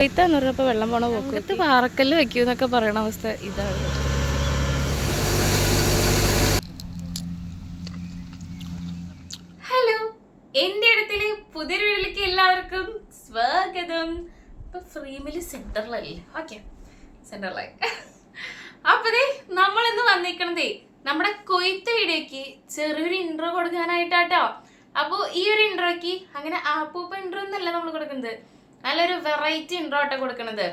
കൊയ്ത്താന്ന് പറഞ്ഞപ്പോൾ വെള്ളം പോണ പോക്കത്ത് പാറക്കല്ല് വെക്കൂന്നൊക്കെ പറയണ അവസ്ഥ ഇതാണ്. ഹലോ, എന്റെ അടുത്തില് പുതിയൊരു വീട്ടിലേക്ക് എല്ലാവർക്കും സ്വാഗതം. ഇപ്പൊ ഫ്രീമില് സെന്ററിലല്ലേ? ഓക്കെ, സെന്ററിലായി. അപ്പതേ നമ്മൾ ഇന്ന് വന്നിരിക്കണതേ നമ്മുടെ കൊയ്ത്ത് വീഡിയോക്ക് ചെറിയൊരു ഇൻട്രോ കൊടുക്കാനായിട്ടാട്ടോ. അപ്പൊ ഈ ഒരു ഇൻട്രോക്ക് അങ്ങനെ ആപ്പൂപ്പ ഇൻട്രോ എന്നല്ല നമ്മൾ കൊടുക്കുന്നത്, നല്ലൊരു വെറൈറ്റി ഇൻട്രോ ആട്ടോ കൊടുക്കണത്.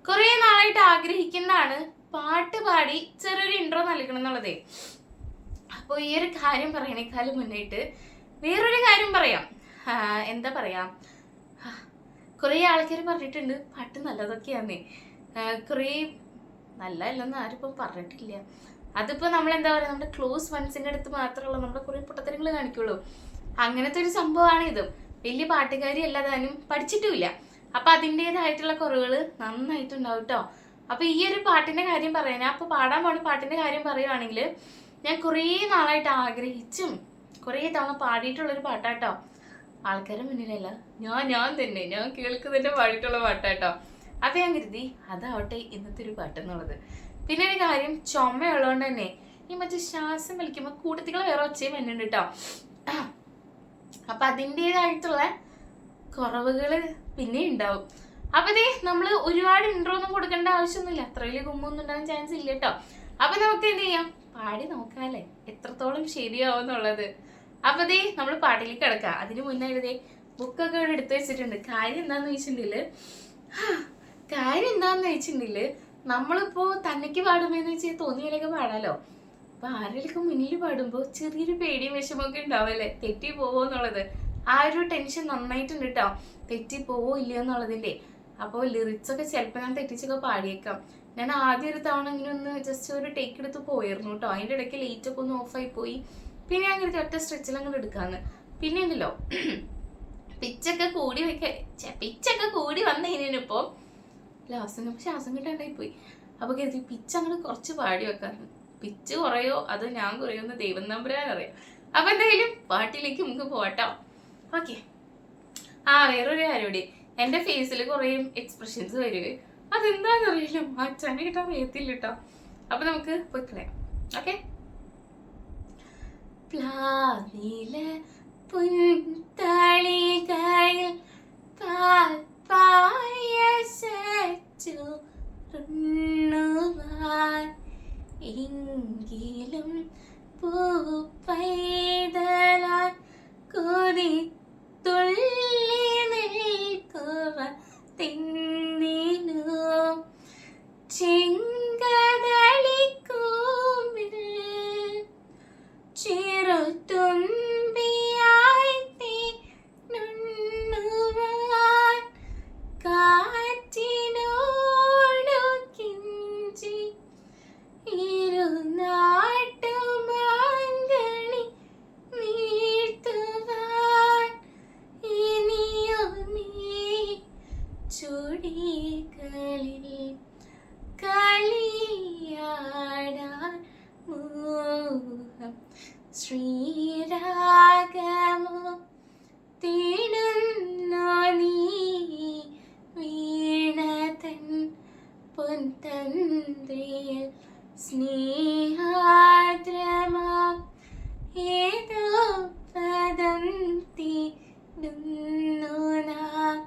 കുറെ നാളായിട്ട് ആഗ്രഹിക്കുന്നതാണ് പാട്ട് പാടി ചെറിയൊരു ഇൻട്രോ നൽകണം എന്നുള്ളതേ. അപ്പൊ ഈ ഒരു കാര്യം പറയണേക്കാളും മുന്നായിട്ട് വേറൊരു കാര്യം പറയാം. എന്താ പറയാ, കുറെ ആൾക്കാർ പറഞ്ഞിട്ടുണ്ട് പാട്ട് നല്ലതൊക്കെയാന്നേ. കുറെ നല്ലതല്ലെന്ന് ആരിപ്പം പറഞ്ഞിട്ടില്ല. അതിപ്പോ നമ്മൾ എന്താ പറയാ, നമ്മുടെ ക്ലോസ് ഫ്രണ്ട്സിന്റെ അടുത്ത് മാത്രമുള്ള നമ്മുടെ കുറെ പൊട്ടത്തരങ്ങൾ കാണിക്കുള്ളൂ. അങ്ങനത്തെ ഒരു സംഭവമാണ് ഇതും. വലിയ പാട്ടുകാരി അല്ലാതാനും പഠിച്ചിട്ടുമില്ല. അപ്പൊ അതിൻ്റെതായിട്ടുള്ള കുറവുകൾ നന്നായിട്ടുണ്ടാവും കേട്ടോ. അപ്പൊ ഈ ഒരു പാട്ടിന്റെ കാര്യം പറയാൻ, അപ്പൊ പാടാൻ പോണ പാട്ടിന്റെ കാര്യം പറയുവാണെങ്കിൽ, ഞാൻ കുറേ നാളായിട്ട് ആഗ്രഹിച്ചും കുറേ തവണ പാടിയിട്ടുള്ളൊരു പാട്ടാട്ടോ. ആൾക്കാരുടെ മുന്നിലല്ല, ഞാൻ തന്നെ കേൾക്കുന്നതിന്റെ പാടിയിട്ടുള്ള പാട്ടാട്ടോ. അപ്പൊ ഞാൻ കരുതി അതാവട്ടെ ഇന്നത്തെ ഒരു പാട്ടെന്നുള്ളത്. പിന്നെ ഒരു കാര്യം, ചുമയുള്ളതുകൊണ്ട് തന്നെ ഈ മറ്റേ ശ്വാസം വലിക്കുമ്പോൾ കൂട്ടത്തികളെ വേറെ ഒച്ചയും വരുന്നുണ്ട് കേട്ടോ. അപ്പൊ അതിൻ്റെതായിട്ടുള്ള കുറവുകള് പിന്നെ ഉണ്ടാവും. അപ്പൊ ഇതേ നമ്മള് ഒരുപാട് ഇൻട്രോ ഒന്നും കൊടുക്കേണ്ട ആവശ്യമൊന്നുമില്ല, അത്ര വലിയ കുമ്പൊന്നും ഉണ്ടാകാൻ ചാൻസ് ഇല്ല കേട്ടോ. അപ്പൊ നമുക്ക് എന്ത് ചെയ്യാം, പാടി നോക്കാല്ലേ എത്രത്തോളം ശരിയാവും എന്നുള്ളത്. അപ്പൊ ദേ നമ്മൾ പാട്ടിലേക്ക് കിടക്കാം. അതിന് മുന്നേ ബുക്കൊക്കെ ഇവിടെ എടുത്തു വെച്ചിട്ടുണ്ട്. കാര്യം എന്താന്ന് വെച്ചിട്ടുണ്ടെങ്കില് നമ്മളിപ്പോ തന്നയ്ക്ക് പാടുമ്പോന്ന് വെച്ചാൽ തോന്നിയാലൊക്കെ പാടാലോ. അപ്പൊ ആരെയൊക്കെ മുന്നിൽ പാടുമ്പോ ചെറിയൊരു പേടിയും വിഷമൊക്കെ ഉണ്ടാവല്ലേ, തെറ്റി പോവോ എന്നുള്ളത്. ആ ഒരു ടെൻഷൻ നന്നായിട്ടുണ്ട് കേട്ടോ, തെറ്റി പോവോ ഇല്ലയോ എന്നുള്ളതിന്റെ. അപ്പോൾ ലിറിക്സ് ഒക്കെ ചിലപ്പോൾ ഞാൻ തെറ്റിച്ചൊക്കെ പാടിയേക്കാം. ഞാൻ ആദ്യം ഒരു തവണ ഇങ്ങനെ ഒന്ന് ജസ്റ്റ് ഒരു ടേക്ക് എടുത്ത് പോയിരുന്നു കേട്ടോ. അതിൻ്റെ ഇടയ്ക്ക് ലൈറ്റ് ഒക്കെ ഒന്ന് ഓഫായി പോയി. പിന്നെ ഞാൻ കരുതി ഒറ്റ സ്ട്രെച്ചിൽ അങ്ങോട്ട് എടുക്കാന്ന്. പിന്നെ ഉണ്ടല്ലോ പിച്ചൊക്കെ കൂടി വന്നു കഴിഞ്ഞപ്പോ ലാസ്റ്റ് ശ്വാസം കിട്ടാണ്ടായി പോയി. അപ്പൊ കരുതി പിച്ച് അങ്ങോട്ട് കുറച്ച് പാടി വെക്കാറുണ്ട്. പിച്ച് കുറയോ അതോ ഞാൻ കുറയോ എന്ന് ദൈവം നമ്പരാനറിയാം. അപ്പൊ എന്തായാലും പാട്ടിലേക്ക് നമുക്ക് പോട്ടോ. ഓക്കെ. വേറൊരു കാര്യം കൂടി, എന്റെ ഫേസിൽ കുറെ എക്സ്പ്രഷൻസ് വരുവേ. അതെന്താന്നറിയില്ല, അച്ഛനെ കിട്ടാൻ അറിയത്തില്ല കേട്ടോ. അപ്പൊ നമുക്ക് പോയി കളയാം. ഓക്കെ. പ്ലാവിലെ പുൻതളികയിൽ പായസച്ചുണ്ണുവാൻ എങ്കിലും പൂപ്പൈതലാൻ കൊതിത്തുള്ളി നിൽക്കുക തിന്നിനു ചെങ്കതളിക്കൂമ്പിൽ ചെറുതുമ്പിയായി തിന്നുവാൻ കാറ്റിനോടു കിഞ്ചി ഇരുനാട്ടുമാങ്കണി നീർത്തുവാൻ ഇനിയും നീ ചുടികളിൽ കളിയാടാൻ മോഹം ശ്രീരാഗമോ തേടുന്നോ നീ വീണതൻ പൊൻതന്ത്രിയിൽ സ്നേഹാദ്രമാം ഏതോ പദം തേടുന്നു നാം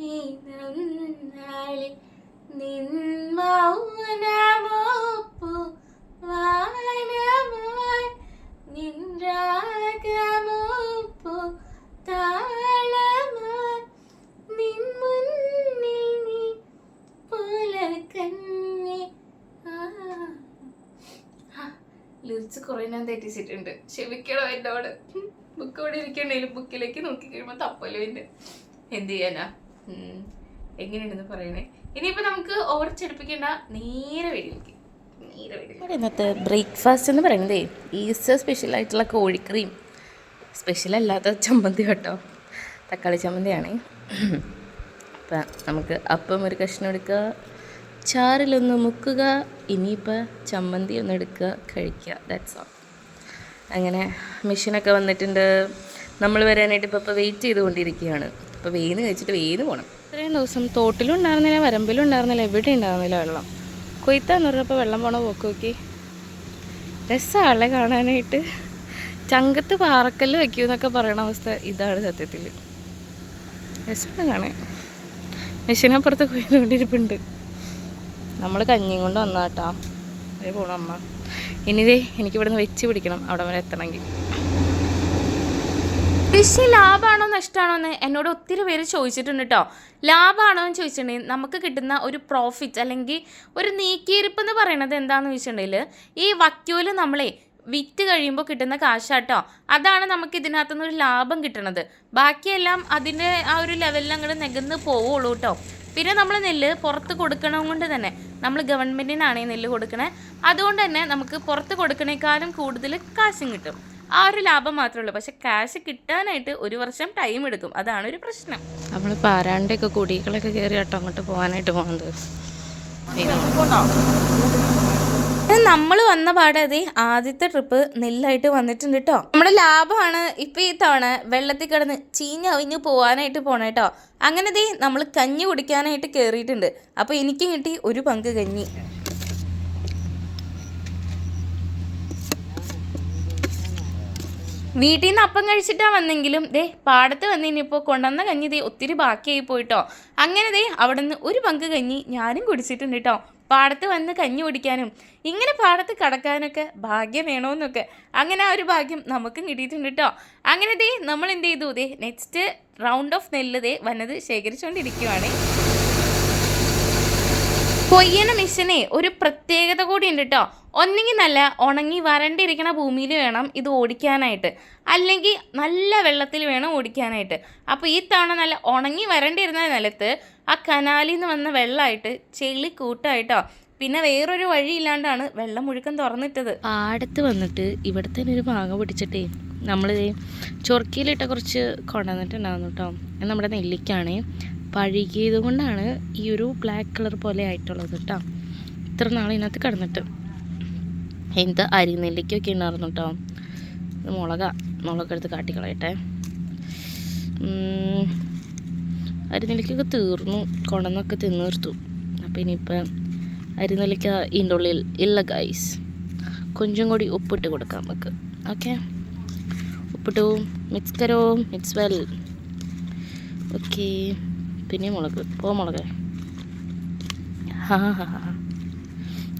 ഈ നാളിൽ നിൻ മൗനമോപ്പു വാനമായി നിൻ രാഗമോപ്പു താളമായി നിൻ മുന്നിൽ നീ പുലർക്കന്നെ. ലിറിക്സ് കുറെ ഞാൻ തെറ്റിച്ചിട്ടുണ്ട്, ക്ഷമിക്കണോ എന്നോട്. ബുക്ക് ഇവിടെ ഇരിക്കണേലും ബുക്കിലേക്ക് നോക്കി കഴിയുമ്പോൾ തപ്പല്ലോ എൻ്റെ. എന്ത് ചെയ്യാനാ, എങ്ങനെയാണെന്ന് പറയണേ. ഇനിയിപ്പോ നമുക്ക് ഓർച്ചെടുപ്പിക്കേണ്ട, നേരെ വീട്ടിലേക്ക്. ഇന്നത്തെ ബ്രേക്ക്ഫാസ്റ്റ് എന്ന് പറയുന്നത് ഈസ്റ്റർ സ്പെഷ്യൽ ആയിട്ടുള്ള കോഴിക്കറിയും സ്പെഷ്യൽ അല്ലാത്ത ചമ്മന്തി കേട്ടോ, തക്കാളി ചമ്മന്തിയാണ്. അപ്പം നമുക്ക് അപ്പം ഒരു കഷ്ണം എടുക്കുക, ചാറിലൊന്ന് മുക്കുക, ഇനിയിപ്പോൾ ചമ്മന്തി ഒന്ന് എടുക്കുക, കഴിക്കുക. That's all. അങ്ങനെ മെഷീനൊക്കെ വന്നിട്ടുണ്ട്. നമ്മൾ വരാനായിട്ട് ഇപ്പോൾ വെയിറ്റ് ചെയ്തുകൊണ്ടിരിക്കുകയാണ്. അപ്പോൾ വേഗം കഴിച്ചിട്ട് വേഗം പോകണം. ഇത്രയും ദിവസം തോട്ടിലും ഉണ്ടായിരുന്നില്ല, വരമ്പിലും ഉണ്ടായിരുന്നില്ല, എവിടെ ഉണ്ടായിരുന്നില്ല വെള്ളം. കൊയ്ത്താന്ന് പറഞ്ഞപ്പോൾ വെള്ളം പോണ പോക്ക് നോക്കി. രസമാണല്ലേ കാണാനായിട്ട്. ചങ്കത്ത് പാറക്കല്ല് വയ്ക്കൂ എന്നൊക്കെ പറയണ അവസ്ഥ ഇതാണ് സത്യത്തിൽ. രസമാണ് കാണാൻ. മെഷീനപ്പുറത്ത് കൊയ്തുകൊണ്ടിരിപ്പുണ്ട്. നമ്മൾ കഞ്ഞിയും കൊണ്ട് വന്നാട്ടാ. അതേ പോണം അമ്മ. ഇനിതേ എനിക്കിവിടുന്ന് വെച്ച് പിടിക്കണം അവിടെ വരെ എത്തണമെങ്കിൽ. കൃഷി ലാഭമാണോ നഷ്ടമാണോ എന്ന് എന്നോട് ഒത്തിരി പേര് ചോദിച്ചിട്ടുണ്ട് കേട്ടോ. ലാഭമാണോ എന്ന് ചോദിച്ചിട്ടുണ്ടെങ്കിൽ നമുക്ക് കിട്ടുന്ന ഒരു പ്രോഫിറ്റ് അല്ലെങ്കിൽ ഒരു നീക്കിയിരിപ്പ് എന്ന് പറയുന്നത് എന്താണെന്ന് ചോദിച്ചിട്ടുണ്ടെങ്കിൽ ഈ വക്യൂല് നമ്മളെ വിറ്റ് കഴിയുമ്പോൾ കിട്ടുന്ന കാശാട്ടോ. അതാണ് നമുക്ക് ഇതിനകത്തുനിന്ന് ഒരു ലാഭം കിട്ടണത്. ബാക്കിയെല്ലാം അതിൻ്റെ ആ ഒരു ലെവലിൽ അങ്ങോട്ട് നികന്ന് പോവുള്ളൂ കേട്ടോ. പിന്നെ നമ്മൾ നെല്ല് പുറത്ത് കൊടുക്കണം കൊണ്ട് തന്നെ നമ്മൾ ഗവൺമെൻറ്റിനാണ് ഈ നെല്ല് കൊടുക്കണേ. അതുകൊണ്ട് തന്നെ നമുക്ക് പുറത്ത് കൊടുക്കണേക്കാളും കൂടുതൽ കാശും കിട്ടും. ആ ഒരു ലാഭം മാത്രമേ ഉള്ളൂ. പക്ഷെ ക്യാഷ് കിട്ടാനായിട്ട് 1 വർഷം ടൈം എടുക്കും. അതാണ് ഒരു പ്രശ്നം. നമ്മൾ പാരാണ്ടൊക്കെ കുടികളൊക്കെ കയറി കേട്ടോ അങ്ങോട്ട് പോകാനായിട്ട് പോകുന്നത്. നമ്മൾ വന്ന പാടെ ആദ്യത്തെ ട്രിപ്പ് നെല്ലായിട്ട് വന്നിട്ടുണ്ട് കേട്ടോ. നമ്മുടെ ലാഭമാണ് ഇപ്പം ഈ തവണ വെള്ളത്തിൽ കിടന്ന് ചീഞ്ഞവിഞ്ഞ് പോകാനായിട്ട് പോണേ കേട്ടോ. അങ്ങനെ നമ്മൾ കഞ്ഞി കുടിക്കാനായിട്ട് കയറിയിട്ടുണ്ട്. അപ്പോൾ എനിക്കും കിട്ടി ഒരു പങ്ക് കഞ്ഞി. വീട്ടിൽ നിന്ന് അപ്പം കഴിച്ചിട്ടാണ് വന്നെങ്കിലും പാടത്ത് വന്നിനിപ്പോൾ കൊണ്ടുവന്ന കഞ്ഞി ഒത്തിരി ബാക്കിയായി പോയിട്ടോ. അങ്ങനെ അവിടെ നിന്ന് ഒരു പങ്ക് കഞ്ഞി ഞാനും കുടിച്ചിട്ടുണ്ട് കേട്ടോ. പാടത്ത് വന്ന് കഞ്ഞി കുടിക്കാനും ഇങ്ങനെ പാടത്ത് കടക്കാനൊക്കെ ഭാഗ്യം വേണമെന്നൊക്കെ അങ്ങനെ ആ ഒരു ഭാഗ്യം നമുക്കും കിട്ടിയിട്ടുണ്ട് കേട്ടോ. അങ്ങനെ നമ്മൾ എന്ത് ചെയ്തു? നെക്സ്റ്റ് റൗണ്ട് ഓഫ് നെല്ല് വന്നത് ശേഖരിച്ചുകൊണ്ടിരിക്കുവാണ്. കൊയ്യണ മിഷനെ ഒരു പ്രത്യേകത കൂടി ഉണ്ട് കേട്ടോ. ഒന്നെങ്കിൽ നല്ല ഉണങ്ങി വരണ്ടിരിക്കണ ഭൂമിയിൽ വേണം ഇത് ഓടിക്കാനായിട്ട്, അല്ലെങ്കിൽ നല്ല വെള്ളത്തിൽ വേണം ഓടിക്കാനായിട്ട്. അപ്പോൾ ഈ തവണ നല്ല ഉണങ്ങി വരണ്ടിരുന്ന നിലത്ത് ആ കനാലിൽ നിന്ന് വന്ന വെള്ളമായിട്ട് ചെളി കൂട്ടായിട്ടോ. പിന്നെ വേറൊരു വഴിയില്ലാണ്ടാണ് വെള്ളം മുഴുക്കം തുറന്നിട്ടത്. പാടത്ത് വന്നിട്ട് ഇവിടെ തന്നെ ഒരു മാങ്ങ പിടിച്ചിട്ടേ നമ്മൾ ചൊറുക്കിയിലിട്ട കുറച്ച് കൊണ്ടുവന്നിട്ടുണ്ടാകുന്നു കേട്ടോ. നമ്മുടെ നെല്ലിക്കാണ് പഴുകിയത് കൊണ്ടാണ് ഈ ഒരു ബ്ലാക്ക് കളർ പോലെ ആയിട്ടുള്ളത് കേട്ടോ. ഇത്ര നാളിനകത്ത് കിടന്നിട്ട് എന്ത് അരിനെല്ലിക്കൊക്കെ ഉണ്ടായിരുന്നു കേട്ടോ. മുളകെടുത്ത് കാട്ടിക്കളയട്ടെ. അരിനെല്ലിക്കൊക്കെ തീർന്നു, കൊണ്ടുവന്നൊക്കെ തിന്നീർത്തു. അപ്പോൾ ഇനിയിപ്പം അരിനെല്ലിക്ക ഇതിൻ്റെ ഉള്ളിൽ ഇല്ല ഗൈസ്. കൊഞ്ചും കൂടി ഉപ്പിട്ട് കൊടുക്കാം നമുക്ക്. ഓക്കെ, ഉപ്പിട്ടു. മിക്സ് കരോ, മിക്സ് വെൽ. ഓക്കെ, പിന്നെ മുളക്. മുളക്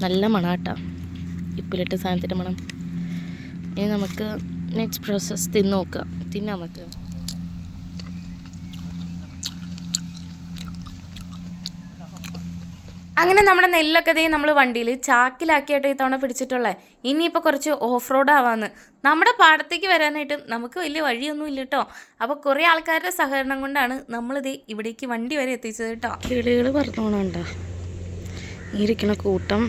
നല്ല മണാട്ടാ, ഇപ്പിലിട്ട സാധനത്തിൻ്റെ മണം. ഇനി നമുക്ക് നെക്സ്റ്റ് പ്രോസസ്സ് തിന്ന് നോക്കാം. തിന്നാം നമുക്ക്. അങ്ങനെ നമ്മുടെ നെല്ലൊക്കെ നമ്മൾ വണ്ടിയിൽ ചാക്കിലാക്കിയിട്ട് ഈ തവണ പിടിച്ചിട്ടുള്ളത്. ഇനിയിപ്പോൾ കുറച്ച് ഓഫ് റോഡ് ആവാന്ന്. നമ്മുടെ പാടത്തേക്ക് വരാനായിട്ട് നമുക്ക് വലിയ വഴിയൊന്നും ഇല്ല കേട്ടോ. അപ്പോൾ കുറേ ആൾക്കാരുടെ സഹകരണം കൊണ്ടാണ് നമ്മളിത് ഇവിടേക്ക് വണ്ടി വരെ എത്തിച്ചത് കേട്ടോ. കിളികൾ പറഞ്ഞോണുണ്ടോ ഈ ഇരിക്കണ കൂട്ടം?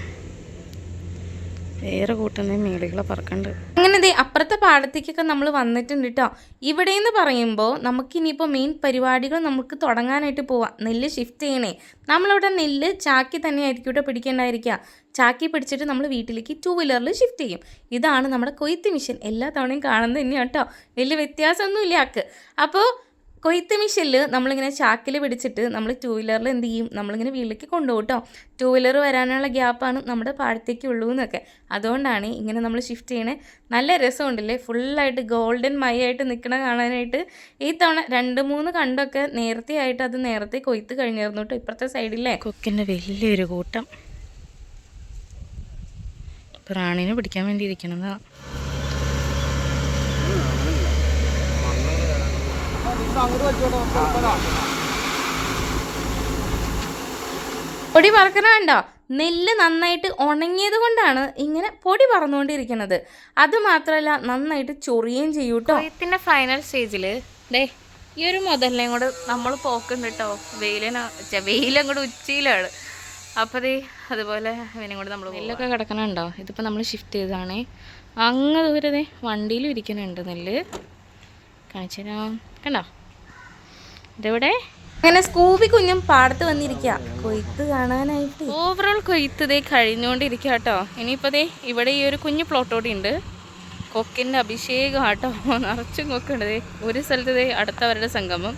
വേറെ കൂട്ടം മേളികളെ പറക്കണ്ട്. അങ്ങനെ അപ്പുറത്തെ പാടത്തേക്കൊക്കെ നമ്മൾ വന്നിട്ടുണ്ട് കേട്ടോ. ഇവിടെ എന്ന് പറയുമ്പോൾ നമുക്കിനിയിപ്പോൾ മെയിൻ പരിപാടികൾ നമുക്ക് തുടങ്ങാനായിട്ട് പോവാം. നെല്ല് ഷിഫ്റ്റ് ചെയ്യണേ. നമ്മളിവിടെ നെല്ല് ചാക്കി തന്നെ ആയിരിക്കും ഇവിടെ പിടിക്കേണ്ടായിരിക്കുക. ചാക്കി പിടിച്ചിട്ട് നമ്മൾ വീട്ടിലേക്ക് 2 വീലറിൽ ഷിഫ്റ്റ് ചെയ്യും. ഇതാണ് നമ്മുടെ കൊയ്ത്ത് മിഷൻ. എല്ലാ തവണയും കാണുന്നത് തന്നെയാണ് കേട്ടോ. വലിയ വ്യത്യാസമൊന്നുമില്ല ആക്ക്. അപ്പോൾ കൊയ്ത്ത് മിഷനിൽ നമ്മളിങ്ങനെ ചാക്കിൽ പിടിച്ചിട്ട് നമ്മൾ 2 വീലറിൽ എന്ത് ചെയ്യും, നമ്മളിങ്ങനെ വീട്ടിലേക്ക് കൊണ്ടുപോകും കേട്ടോ. 2 വീലർ വരാനുള്ള ഗ്യാപ്പാണ് നമ്മുടെ പാടത്തേക്ക് ഉള്ളൂ എന്നൊക്കെ. അതുകൊണ്ടാണ് ഇങ്ങനെ നമ്മൾ ഷിഫ്റ്റ് ചെയ്യണേ. നല്ല രസമുണ്ടല്ലേ, ഫുള്ളായിട്ട് ഗോൾഡൻ മൈയായിട്ട് നിൽക്കണ കാണാനായിട്ട്. ഈ തവണ 2-3 കണ്ടൊക്കെ നേരത്തെ ആയിട്ട് അത് നേരത്തെ കൊയ്ത്ത് കഴിഞ്ഞിരുന്നു കേട്ടോ. ഇപ്പുറത്തെ സൈഡിലെ കൊക്കിൻ്റെ വലിയൊരു കൂട്ടം പ്രാണിനെ പിടിക്കാൻ വേണ്ടി ഇരിക്കണതാണ്. പൊടി പറക്കണ കണ്ടോ? നെല്ല് നന്നായിട്ട് ഉണങ്ങിയത് കൊണ്ടാണ് ഇങ്ങനെ പൊടി പറന്നുകൊണ്ടിരിക്കുന്നത്. അത് മാത്രമല്ല നന്നായിട്ട് ചൊറിയുകയും ചെയ്യും കേട്ടോ. കൊയ്ത്തിൻ്റെ ഫൈനൽ സ്റ്റേജിൽ ഈ ഒരു മുതലിനെയും കൂടെ നമ്മൾ പോക്കുണ്ട് കേട്ടോ. വെയിലങ്ങോട്ട് ഉച്ചയിലാണ്. അപ്പോൾ അതുപോലെ ഇവനെയും കൂടെ നമ്മൾ നെല്ലൊക്കെ കിടക്കണുണ്ടോ. ഇതിപ്പോൾ നമ്മൾ ഷിഫ്റ്റ് ചെയ്തതാണേ. അങ്ങ് ദൂരെ വണ്ടിയിലും ഇരിക്കുന്നുണ്ട് നെല്ല്. കാണിച്ചു തരാം, കണ്ടോ ഇതെവിടെ. അങ്ങനെ സ്കൂബി കുഞ്ഞും പാടത്ത് വന്നിരിക്കുക കൊയ്ത്ത് കാണാനായിട്ട്. ഓവറോൾ കൊയ്ത്ത് കഴിഞ്ഞുകൊണ്ടിരിക്കുക കേട്ടോ. ഇനിയിപ്പോൾ ഇവിടെ ഈ ഒരു കുഞ്ഞു പ്ലോട്ടോടി ഉണ്ട്. കൊക്കിൻ്റെ അഭിഷേകം കേട്ടോ. നിറച്ചും കൊക്കുണ്ട്. ഒരു സ്ഥലത്ത് അടുത്തവരുടെ സംഗമം.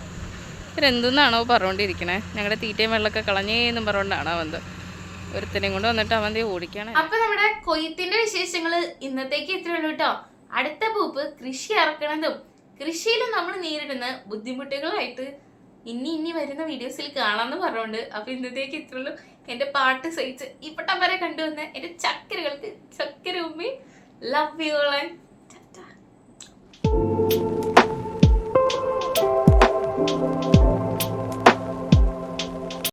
ഇവരെന്തെന്നാണോ പറഞ്ഞുകൊണ്ടിരിക്കണേ, ഞങ്ങളുടെ തീറ്റയും വെള്ളമൊക്കെ കളഞ്ഞേന്നും പറഞ്ഞുകൊണ്ടാണ് വന്നത്. ഒരുത്തനെയും കൊണ്ട് വന്നിട്ട് അവൻ ഓടിക്കാണ്. അപ്പൊ നമ്മുടെ കൊയ്ത്തിന്റെ വിശേഷങ്ങള് ഇന്നത്തേക്ക് ഇത്രയുള്ളൂ കേട്ടോ. അടുത്ത പൂപ്പ് കൃഷി ഇറക്കണതും കൃഷിയിൽ നമ്മൾ നേരിടുന്ന ബുദ്ധിമുട്ടുകളായിട്ട് ഇനി വരുന്ന വീഡിയോസിൽ കാണാമെന്ന് പറഞ്ഞുകൊണ്ട് അപ്പൊ ഇന്നത്തേക്ക് ഇത്രയുള്ളൂ. എന്റെ പാട്ട് സഹിച്ച് ഇപ്പട്ടം വരെ കണ്ടുവന്ന എന്റെ ചക്കരകൾക്ക് ചക്കര ഉമ്മി, ലവ് യു ഓൾ.